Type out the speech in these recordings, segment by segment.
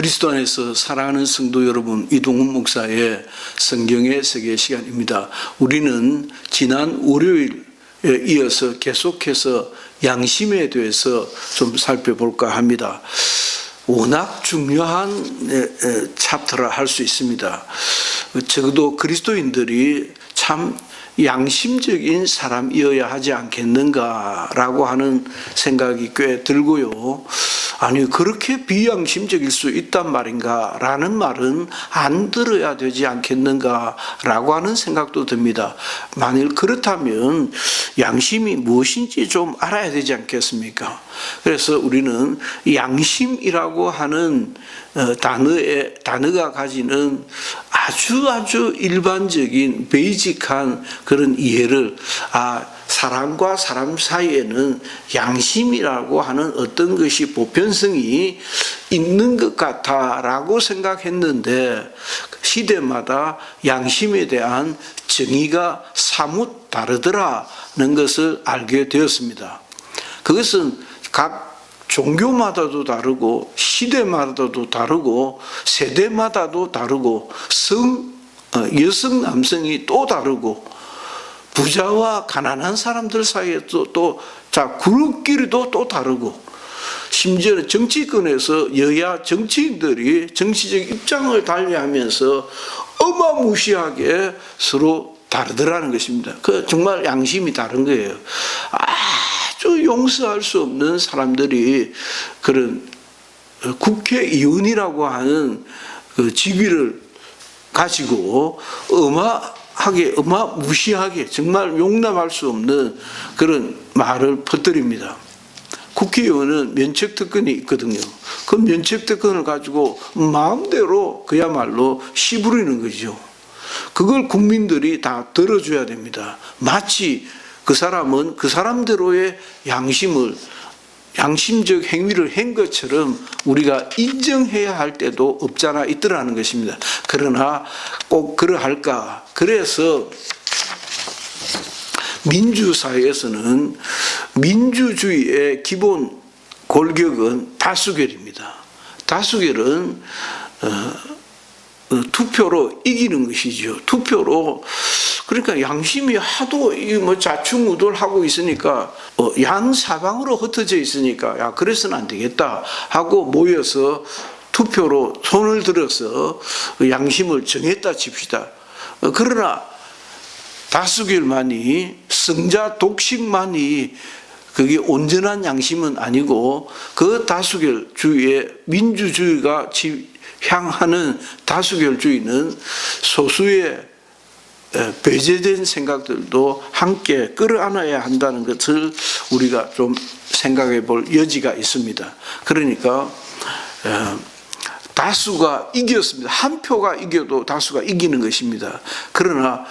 그리스도 안에서 사랑하는 성도 여러분, 이동훈 목사의 성경의 세계 시간입니다. 우리는 지난 월요일에 이어서 계속해서 양심에 대해서 좀 살펴볼까 합니다. 워낙 중요한 챕터라 할 수 있습니다. 적어도 그리스도인들이 참 양심적인 사람이어야 하지 않겠는가라고 하는 생각이 꽤 들고요. 아니, 그렇게 비양심적일 수 있단 말인가 라는 말은 안 들어야 되지 않겠는가라고 하는 생각도 듭니다. 만일 그렇다면 양심이 무엇인지 좀 알아야 되지 않겠습니까? 그래서 우리는 양심이라고 하는 단어가 가지는 아주 일반적인 베이직한 그런 이해를 사람과 사람 사이에는 양심이라고 하는 어떤 것이 보편성이 있는 것 같다라고 생각했는데 시대마다 양심에 대한 정의가 사뭇 다르더라는 것을 알게 되었습니다. 그것은 각 종교마다도 다르고 시대마다도 다르고 세대마다도 다르고 여성 남성이 또 다르고 부자와 가난한 사람들 사이에도 또 그룹끼리도 또 다르고 심지어는 정치권에서 여야 정치인들이 정치적 입장을 달리하면서 어마무시하게 서로 다르더라는 것입니다. 그 정말 양심이 다른 거예요. 아주 용서할 수 없는 사람들이 그런 국회의원이라고 하는 그 직위를 가지고 어마무시하게 정말 용납할 수 없는 그런 말을 퍼뜨립니다. 국회의원은 면책특권이 있거든요. 그 면책특권을 가지고 마음대로 그야말로 씨부리는 거죠. 그걸 국민들이 다 들어줘야 됩니다. 마치 그 사람은 그 사람대로의 양심적 행위를 한 것처럼 우리가 인정해야 할 때도 없잖아 있더라는 것입니다. 그러나 꼭 그러할까? 그래서 민주사회에서는 민주주의의 기본 골격은 다수결입니다. 다수결은 투표로 이기는 것이죠. 투표로. 그러니까 양심이 하도 좌충우돌하고 있으니까 양사방으로 흩어져 있으니까 그래서는 안 되겠다 하고 모여서 투표로 손을 들어서 양심을 정했다 칩시다. 그러나 다수결만이 성자 독식만이 그게 온전한 양심은 아니고 그 다수결주의의 민주주의가 향하는 다수결주의는 소수의 배제된 생각들도 함께 끌어안아야 한다는 것을 우리가 좀 생각해 볼 여지가 있습니다. 그러니까 다수가 이겼습니다. 한 표가 이겨도 다수가 이기는 것입니다. 그러나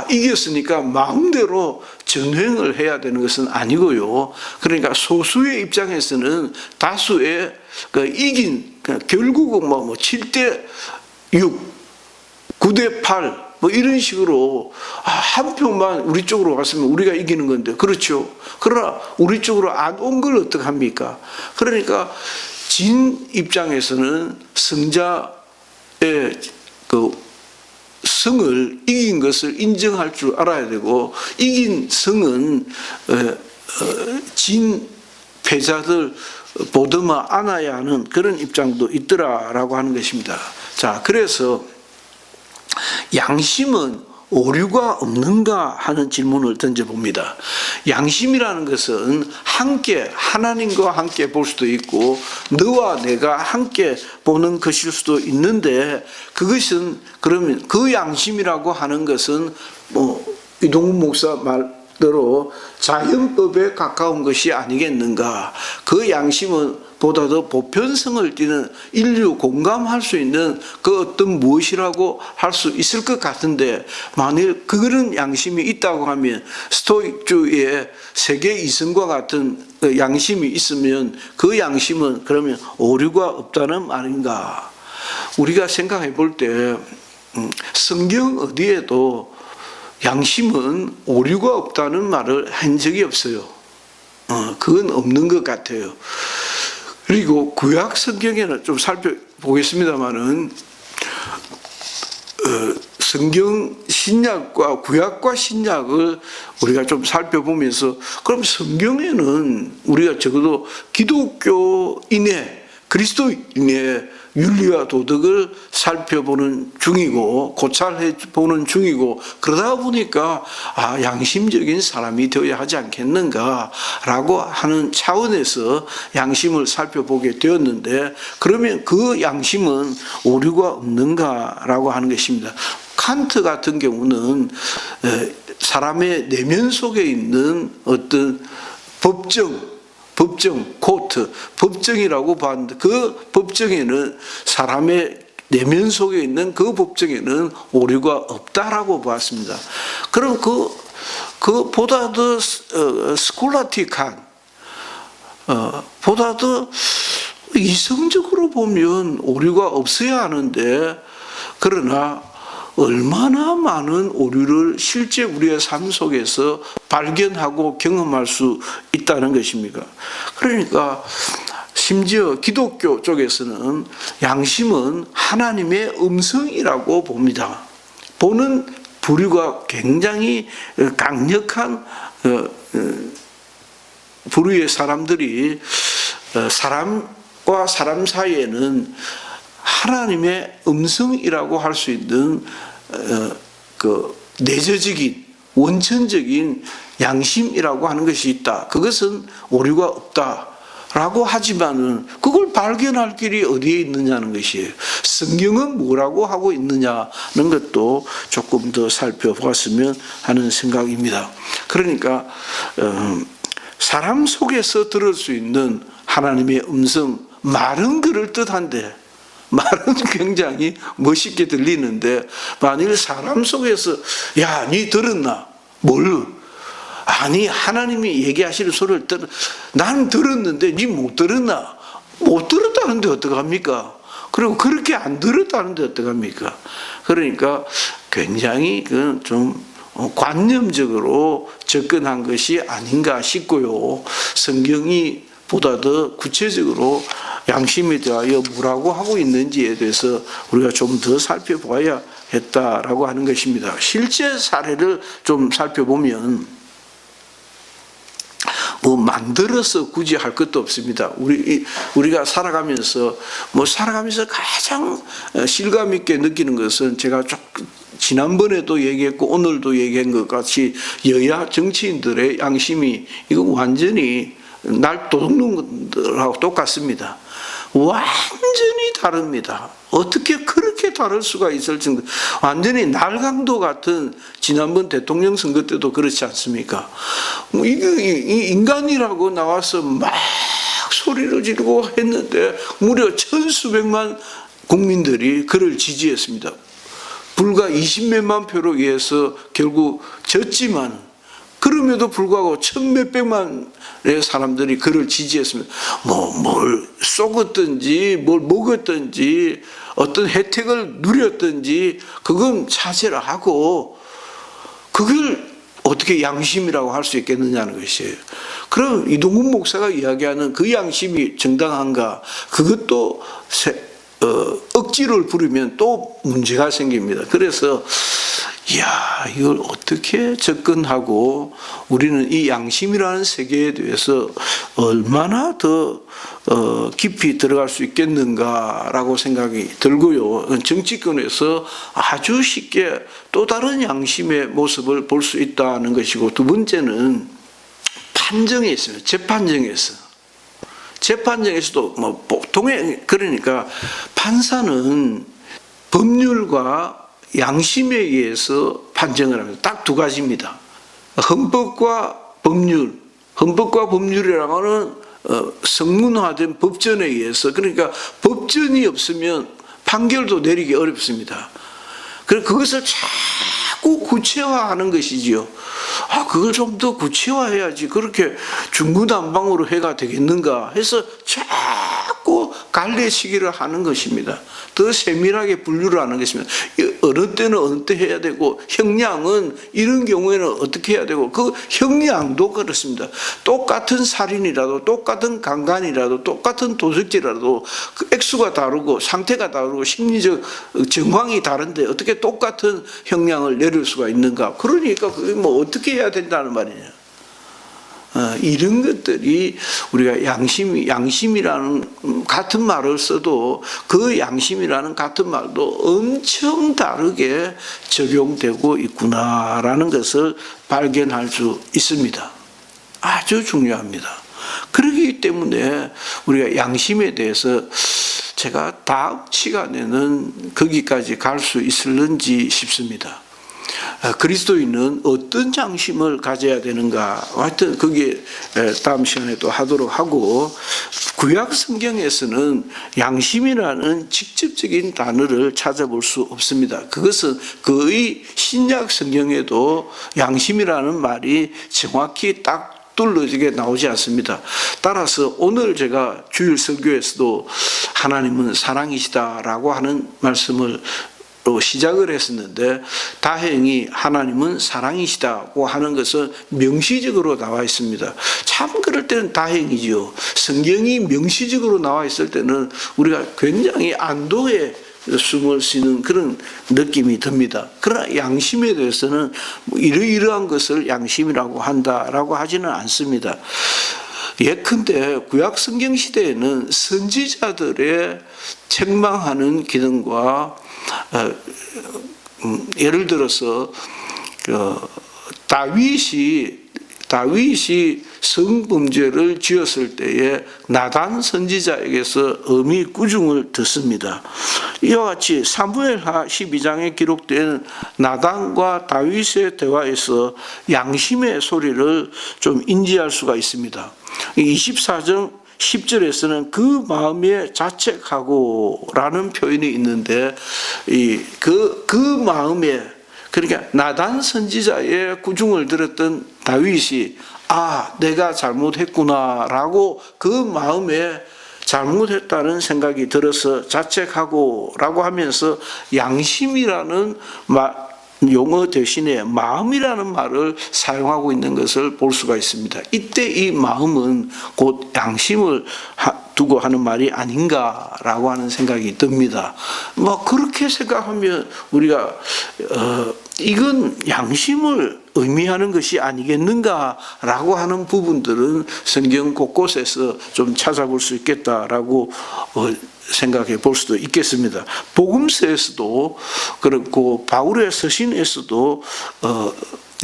이겼으니까 마음대로 전횡을 해야 되는 것은 아니고요. 그러니까 소수의 입장에서는 다수의 결국은 7대 6, 9대 8 이런 식으로 한 표만 우리 쪽으로 왔으면 우리가 이기는 건데, 그렇죠. 그러나 우리 쪽으로 안 온 걸 어떡합니까? 그러니까 진 입장에서는 성자의 성을 이긴 것을 인정할 줄 알아야 되고, 이긴 성은 진 패자들 보듬어 안아야 하는 그런 입장도 있더라라고 하는 것입니다. 자, 그래서 양심은 오류가 없는가 하는 질문을 던져봅니다. 양심이라는 것은 함께 하나님과 함께 볼 수도 있고 너와 내가 함께 보는 것일 수도 있는데, 그것은 그러면 그 양심이라고 하는 것은 이동훈 목사 말대로 자연법에 가까운 것이 아니겠는가. 그 양심은 보다 더 보편성을 띠는 인류 공감할 수 있는 그 어떤 무엇이라고 할 수 있을 것 같은데, 만일 그런 양심이 있다고 하면 스토익주의의 세계 이성과 같은 양심이 있으면 그 양심은 그러면 오류가 없다는 말인가. 우리가 생각해 볼 때 성경 어디에도 양심은 오류가 없다는 말을 한 적이 없어요. 그건 없는 것 같아요. 그리고 구약 성경에는 좀 보겠습니다마는 성경 신약과 구약과 신약을 우리가 좀 살펴보면서 그럼 성경에는 우리가 적어도 기독교인의 그리스도인의 윤리와 도덕을 살펴보는 중이고 고찰해 보는 중이고 그러다 보니까 양심적인 사람이 되어야 하지 않겠는가라고 하는 차원에서 양심을 살펴보게 되었는데 그러면 그 양심은 오류가 없는가라고 하는 것입니다. 칸트 같은 경우는 사람의 내면 속에 있는 어떤 법정이라고 봤는데 그 법정에는 사람의 내면 속에 있는 그 법정에는 오류가 없다라고 봤습니다. 그럼 보다 더 스콜라틱한 보다 더 이성적으로 보면 오류가 없어야 하는데 그러나 얼마나 많은 오류를 실제 우리의 삶 속에서 발견하고 경험할 수 있다는 것입니까? 그러니까 심지어 기독교 쪽에서는 양심은 하나님의 음성이라고 봅니다. 보는 부류가 굉장히 강력한 부류의 사람들이 사람과 사람 사이에는 하나님의 음성이라고 할 수 있는 그 내재적인 원천적인 양심이라고 하는 것이 있다. 그것은 오류가 없다라고 하지만은 그걸 발견할 길이 어디에 있느냐는 것이에요. 성경은 뭐라고 하고 있느냐는 것도 조금 더 살펴보았으면 하는 생각입니다. 그러니까 사람 속에서 들을 수 있는 하나님의 음성, 말은 그럴듯한데 말은 굉장히 멋있게 들리는데 만일 사람 속에서 야, 니 들었나? 뭘? 아니 하나님이 얘기하시는 소리를 난 들었는데 니 못 들었나? 못 들었다는데 어떡합니까? 그리고 그렇게 안 들었다는데 어떡합니까? 그러니까 굉장히 좀 관념적으로 접근한 것이 아닌가 싶고요. 성경이 보다 더 구체적으로 양심에 대하여 뭐라고 하고 있는지에 대해서 우리가 좀 더 살펴봐야 했다라고 하는 것입니다. 실제 사례를 좀 살펴보면 만들어서 굳이 할 것도 없습니다. 우리가 살아가면서 가장 실감 있게 느끼는 것은 제가 지난번에도 얘기했고 오늘도 얘기한 것 같이 여야 정치인들의 양심이 이거 완전히 날 도둑놈 것들하고 똑같습니다. 완전히 다릅니다. 어떻게 그렇게 다를 수가 있을 정도 완전히 날강도 같은 지난번 대통령 선거 때도 그렇지 않습니까? 이 인간이라고 나와서 막 소리를 지르고 했는데 무려 천수백만 국민들이 그를 지지했습니다. 불과 20몇만 표로 의해서 결국 졌지만 그럼에도 불구하고 천몇백만의 사람들이 그를 지지했습니다. 뭘 쏘았든지 뭘 먹었든지 어떤 혜택을 누렸든지 그건 차지를 하고 그걸 어떻게 양심이라고 할 수 있겠느냐는 것이에요. 그럼 이동훈 목사가 이야기하는 그 양심이 정당한가? 그것도 억지를 부리면 또 문제가 생깁니다. 그래서 이걸 어떻게 접근하고 우리는 이 양심이라는 세계에 대해서 얼마나 더 깊이 들어갈 수 있겠는가라고 생각이 들고요. 정치권에서 아주 쉽게 또 다른 양심의 모습을 볼 수 있다는 것이고 두 번째는 판정에 있습니다. 재판정에서도 보통의 그러니까 판사는 법률과 양심에 의해서 판정을 합니다. 딱 두 가지입니다. 헌법과 법률이라고 하는 성문화된 법전에 의해서 그러니까 법전이 없으면 판결도 내리기 어렵습니다. 그래서 그것을 자꾸 구체화하는 것이지요. 그걸 좀 더 구체화해야지 그렇게 중구난방으로 해가 되겠는가 해서 자꾸 갈래치기를 하는 것입니다. 더 세밀하게 분류를 하는 것입니다. 어느 때는 어느 때 해야 되고 형량은 이런 경우에는 어떻게 해야 되고 그 형량도 그렇습니다. 똑같은 살인이라도 똑같은 강간이라도 똑같은 도적질이라도 그 액수가 다르고 상태가 다르고 심리적 정황이 다른데 어떻게 똑같은 형량을 내릴 수가 있는가. 그러니까 그게 뭐 어떻게 해야 된다는 말이냐. 이런 것들이 우리가 양심이라는 같은 말을 써도 그 양심이라는 같은 말도 엄청 다르게 적용되고 있구나라는 것을 발견할 수 있습니다. 아주 중요합니다. 그렇기 때문에 우리가 양심에 대해서 제가 다음 시간에는 거기까지 갈 수 있을는지 싶습니다. 그리스도인은 어떤 양심을 가져야 되는가, 하여튼 거기에 다음 시간에 또 하도록 하고, 구약 성경에서는 양심이라는 직접적인 단어를 찾아볼 수 없습니다. 그것은 거의 신약 성경에도 양심이라는 말이 정확히 딱 뚫어지게 나오지 않습니다. 따라서 오늘 제가 주일 설교에서도 하나님은 사랑이시다라고 하는 말씀을 시작을 했었는데, 다행히 하나님은 사랑이시다고 하는 것은 명시적으로 나와 있습니다. 참 그럴 때는 다행이지요. 성경이 명시적으로 나와 있을 때는 우리가 굉장히 안도에 숨을 쉬는 그런 느낌이 듭니다. 그러나 양심에 대해서는 이러이러한 것을 양심이라고 한다라고 하지는 않습니다. 예컨대 구약 성경 시대에는 선지자들의 책망하는 기능과 예를 들어서 다윗이 성범죄를 지었을 때에 나단 선지자에게서 엄히 꾸중을 듣습니다. 이와 같이 사무엘하 12장에 기록된 나단과 다윗의 대화에서 양심의 소리를 좀 인지할 수가 있습니다. 24장 10절에서는 그 마음에 자책하고 라는 표현이 있는데, 그 마음에, 그러니까 나단 선지자의 꾸중을 들었던 다윗이 내가 잘못했구나 라고 그 마음에 잘못했다는 생각이 들어서 자책하고 라고 하면서 양심이라는 용어 대신에 마음이라는 말을 사용하고 있는 것을 볼 수가 있습니다. 이때 이 마음은 곧 양심을 두고 하는 말이 아닌가라고 하는 생각이 듭니다. 그렇게 생각하면 우리가 이건 양심을 의미하는 것이 아니겠는가라고 하는 부분들은 성경 곳곳에서 좀 찾아볼 수 있겠다라고 생각해 볼 수도 있겠습니다. 복음서에서도 그렇고 바울의 서신에서도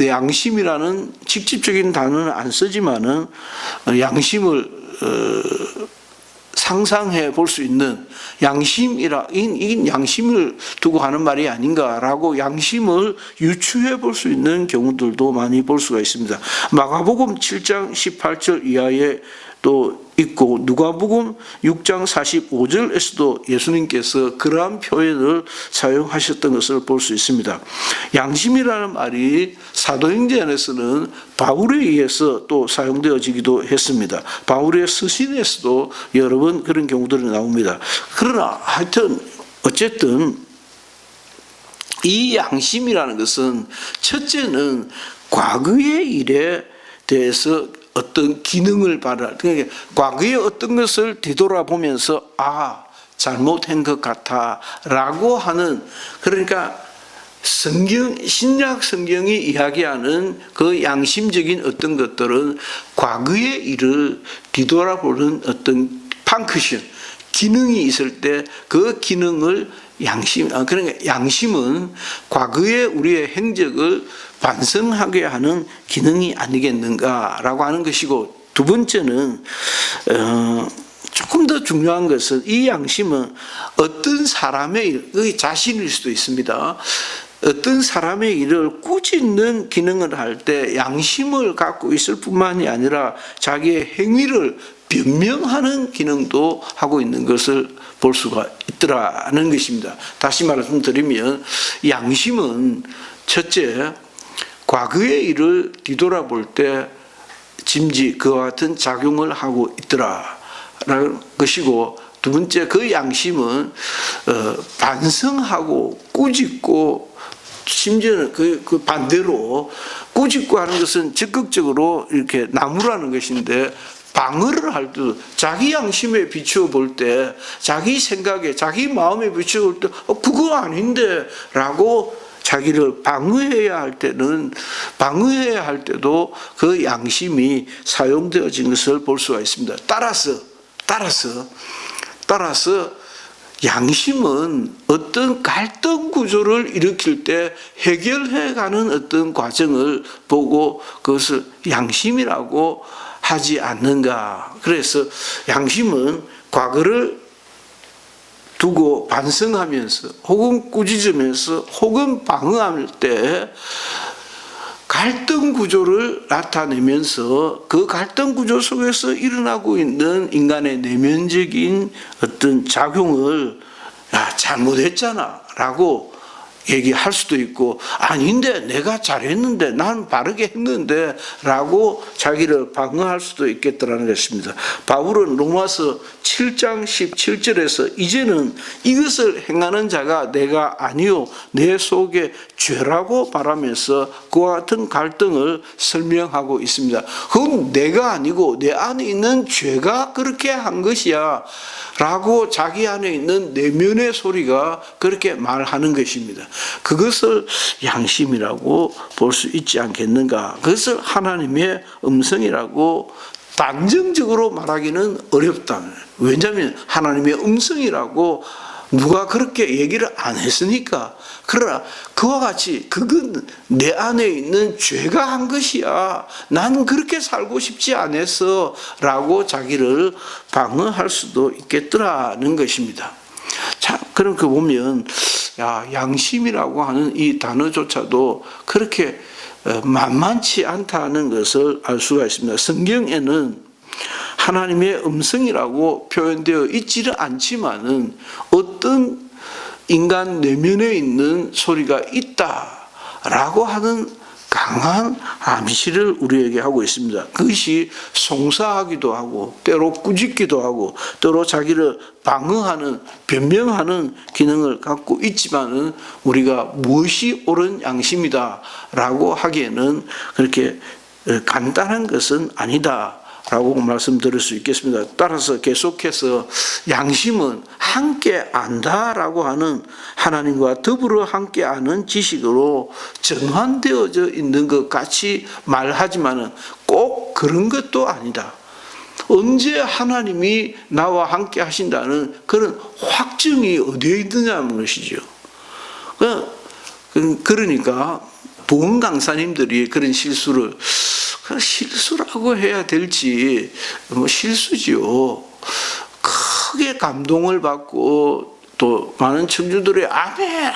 양심이라는 직접적인 단어는 안 쓰지만은 양심을 상상해 볼 수 있는 이 양심을 두고 하는 말이 아닌가라고 양심을 유추해 볼 수 있는 경우들도 많이 볼 수가 있습니다. 마가복음 7장 18절 이하에 또 있고 누가복음 6장 45절에서도 예수님께서 그러한 표현을 사용하셨던 것을 볼 수 있습니다. 양심이라는 말이 사도행전에서는 바울에 의해서 또 사용되어지기도 했습니다. 바울의 서신에서도 여러 번 그런 경우들이 나옵니다. 그러나 하여튼 어쨌든 이 양심이라는 것은 첫째는 과거의 일에 대해서 어떤 기능을 발휘할, 그러니까 과거의 어떤 것을 뒤돌아보면서 잘못한 것 같아 라고 하는, 그러니까 신약 성경이 이야기하는 그 양심적인 어떤 것들은 과거의 일을 뒤돌아보는 어떤 펑크션, 기능이 있을 때 그 기능을 그러니까 양심은 과거의 우리의 행적을 반성하게 하는 기능이 아니겠는가라고 하는 것이고, 두 번째는 조금 더 중요한 것은 이 양심은 어떤 사람의 자신일 수도 있습니다. 어떤 사람의 일을 꾸짖는 기능을 할 때 양심을 갖고 있을 뿐만이 아니라 자기의 행위를 변명하는 기능도 하고 있는 것을 볼 수가 있더라는 것입니다. 다시 말씀드리면 양심은 첫째, 과거의 일을 뒤돌아볼 때 짐지 그와 같은 작용을 하고 있더라라는 것이고, 두 번째 그 양심은 반성하고 꾸짖고 심지어는 그 반대로 꾸짖고 하는 것은 적극적으로 이렇게 나무라는 것인데 방어를 할 때 자기 양심에 비추어 볼 때 자기 생각에 자기 마음에 비추어 볼 때 그거 아닌데 라고 자기를 방어해야 할 때는 방어해야 할 때도 그 양심이 사용되어진 것을 볼 수가 있습니다. 따라서 양심은 어떤 갈등 구조를 일으킬 때 해결해가는 어떤 과정을 보고 그것을 양심이라고 하지 않는가. 그래서 양심은 과거를 두고 반성하면서 혹은 꾸짖으면서 혹은 방어할 때 갈등 구조를 나타내면서 그 갈등 구조 속에서 일어나고 있는 인간의 내면적인 어떤 작용을 잘못했잖아 라고 얘기할 수도 있고 아닌데 내가 잘했는데 난 바르게 했는데 라고 자기를 방어할 수도 있겠다는 것입니다. 바울은 로마서 7장 17절에서 이제는 이것을 행하는 자가 내가 아니요 내 속에 죄라고 말하면서 그와 같은 갈등을 설명하고 있습니다. 그건 내가 아니고 내 안에 있는 죄가 그렇게 한 것이야 라고 자기 안에 있는 내면의 소리가 그렇게 말하는 것입니다. 그것을 양심이라고 볼 수 있지 않겠는가. 그것을 하나님의 음성이라고 단정적으로 말하기는 어렵다. 왜냐하면 하나님의 음성이라고 누가 그렇게 얘기를 안 했으니까. 그러나 그와 같이 그건 내 안에 있는 죄가 한 것이야. 나는 그렇게 살고 싶지 않아서 라고 자기를 방어할 수도 있겠더라는 것입니다. 자, 그렇게 보면 양심이라고 하는 이 단어조차도 그렇게 만만치 않다는 것을 알 수가 있습니다. 성경에는 하나님의 음성이라고 표현되어 있지는 않지만은 어떤 인간 내면에 있는 소리가 있다라고 하는 강한 암시를 우리에게 하고 있습니다. 그것이 송사하기도 하고 때로 꾸짖기도 하고 때로 자기를 방어하는 변명하는 기능을 갖고 있지만은 우리가 무엇이 옳은 양심이다라고 하기에는 그렇게 간단한 것은 아니다. 라고 말씀드릴 수 있겠습니다. 따라서 계속해서 양심은 함께 안다라고 하는 하나님과 더불어 함께 아는 지식으로 정한되어져 있는 것 같이 말하지만은 꼭 그런 것도 아니다. 언제 하나님이 나와 함께 하신다는 그런 확증이 어디에 있느냐는 것이죠. 그러니까 보험 강사님들이 그런 실수를 실수라고 해야 될지 실수지요. 크게 감동을 받고 또 많은 청중들이 아멘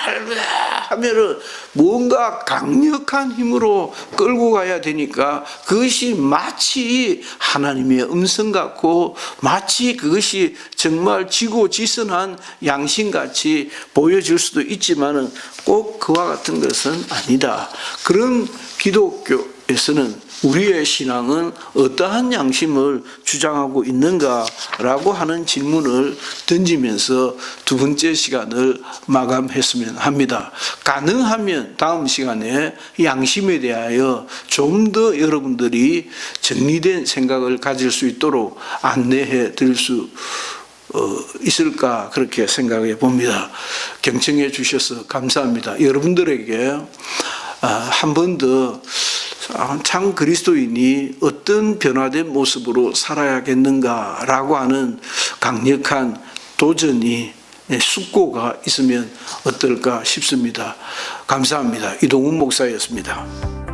하면은 뭔가 강력한 힘으로 끌고 가야 되니까 그것이 마치 하나님의 음성 같고 마치 그것이 정말 지고지선한 양심같이 보여질 수도 있지만은 꼭 그와 같은 것은 아니다. 그런 기독교에서는 우리의 신앙은 어떠한 양심을 주장하고 있는가라고 하는 질문을 던지면서 두 번째 시간을 마감했으면 합니다. 가능하면 다음 시간에 양심에 대하여 좀 더 여러분들이 정리된 생각을 가질 수 있도록 안내해 드릴 수 있을까 그렇게 생각해 봅니다. 경청해 주셔서 감사합니다. 여러분들에게 한 번 더 참 그리스도인이 어떤 변화된 모습으로 살아야겠는가라고 하는 강력한 도전이 숙고가 있으면 어떨까 싶습니다. 감사합니다. 이동훈 목사였습니다.